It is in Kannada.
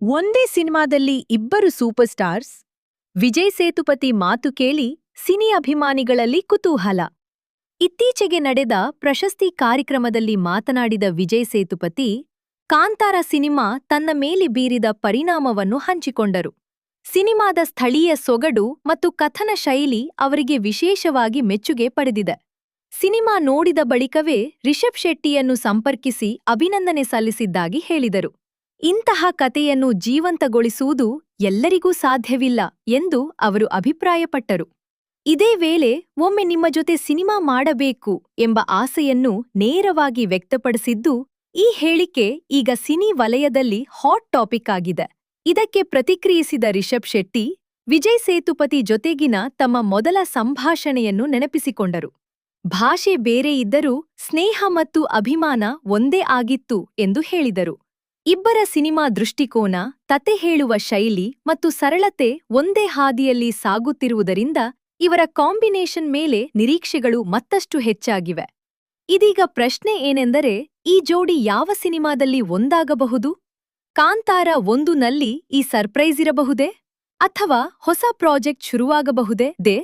ಒಂದೇ ಸಿನಿಮಾದಲ್ಲಿ ಇಬ್ಬರು ಸೂಪರ್ ಸ್ಟಾರ್ಸ್ ವಿಜಯ್ ಸೇತುಪತಿ ಮಾತು ಕೇಳಿ ಸಿನಿ ಅಭಿಮಾನಿಗಳಲ್ಲಿ ಕುತೂಹಲ. ಇತ್ತೀಚೆಗೆ ನಡೆದ ಪ್ರಶಸ್ತಿ ಕಾರ್ಯಕ್ರಮದಲ್ಲಿ ಮಾತನಾಡಿದ ವಿಜಯ್ ಸೇತುಪತಿ ಕಾಂತಾರ ಸಿನಿಮಾ ತನ್ನ ಮೇಲೆ ಬೀರಿದ ಪರಿಣಾಮವನ್ನು ಹಂಚಿಕೊಂಡರು. ಸಿನಿಮಾದ ಸ್ಥಳೀಯ ಸೊಗಡು ಮತ್ತು ಕಥನ ಶೈಲಿ ಅವರಿಗೆ ವಿಶೇಷವಾಗಿ ಮೆಚ್ಚುಗೆ ಪಡೆದಿದೆ. ಸಿನಿಮಾ ನೋಡಿದ ಬಳಿಕವೇ ರಿಷಬ್ ಶೆಟ್ಟಿಯನ್ನು ಸಂಪರ್ಕಿಸಿ ಅಭಿನಂದನೆ ಸಲ್ಲಿಸಿದ್ದಾಗಿ ಹೇಳಿದರು. ಇಂತಹ ಕಥೆಯನ್ನು ಜೀವಂತಗೊಳಿಸುವುದು ಎಲ್ಲರಿಗೂ ಸಾಧ್ಯವಿಲ್ಲ ಎಂದು ಅವರು ಅಭಿಪ್ರಾಯಪಟ್ಟರು. ಇದೇ ವೇಳೆ ಒಮ್ಮೆ ನಿಮ್ಮ ಜೊತೆ ಸಿನಿಮಾ ಮಾಡಬೇಕು ಎಂಬ ಆಸೆಯನ್ನು ನೇರವಾಗಿ ವ್ಯಕ್ತಪಡಿಸಿದ್ದು, ಈ ಹೇಳಿಕೆ ಈಗ ಸಿನಿ ವಲಯದಲ್ಲಿ ಹಾಟ್ ಟಾಪಿಕ್ ಆಗಿದೆ. ಇದಕ್ಕೆ ಪ್ರತಿಕ್ರಿಯಿಸಿದ ರಿಷಬ್ ಶೆಟ್ಟಿ, ವಿಜಯ್ ಸೇತುಪತಿ ಜೊತೆಗಿನ ತಮ್ಮ ಮೊದಲ ಸಂಭಾಷಣೆಯನ್ನು ನೆನಪಿಸಿಕೊಂಡರು. ಭಾಷೆ ಬೇರೆ ಇದ್ದರೂ ಸ್ನೇಹ ಮತ್ತು ಅಭಿಮಾನ ಒಂದೇ ಆಗಿತ್ತು ಎಂದು ಹೇಳಿದರು. ಇಬ್ಬರ ಸಿನಿಮಾ ದೃಷ್ಟಿಕೋನ, ಕತೆ ಹೇಳುವ ಶೈಲಿ ಮತ್ತು ಸರಳತೆ ಒಂದೇ ಹಾದಿಯಲ್ಲಿ ಸಾಗುತ್ತಿರುವುದರಿಂದ ಇವರ ಕಾಂಬಿನೇಷನ್ ಮೇಲೆ ನಿರೀಕ್ಷೆಗಳು ಮತ್ತಷ್ಟು ಹೆಚ್ಚಾಗಿವೆ. ಇದೀಗ ಪ್ರಶ್ನೆ ಏನೆಂದರೆ, ಈ ಜೋಡಿ ಯಾವ ಸಿನಿಮಾದಲ್ಲಿ ಒಂದಾಗಬಹುದು? ಕಾಂತಾರ 1ನಲ್ಲಿ ಈ ಸರ್ಪ್ರೈಸ್ ಇರಬಹುದೇ? ಅಥವಾ ಹೊಸ ಪ್ರಾಜೆಕ್ಟ್ ಶುರುವಾಗಬಹುದೇ?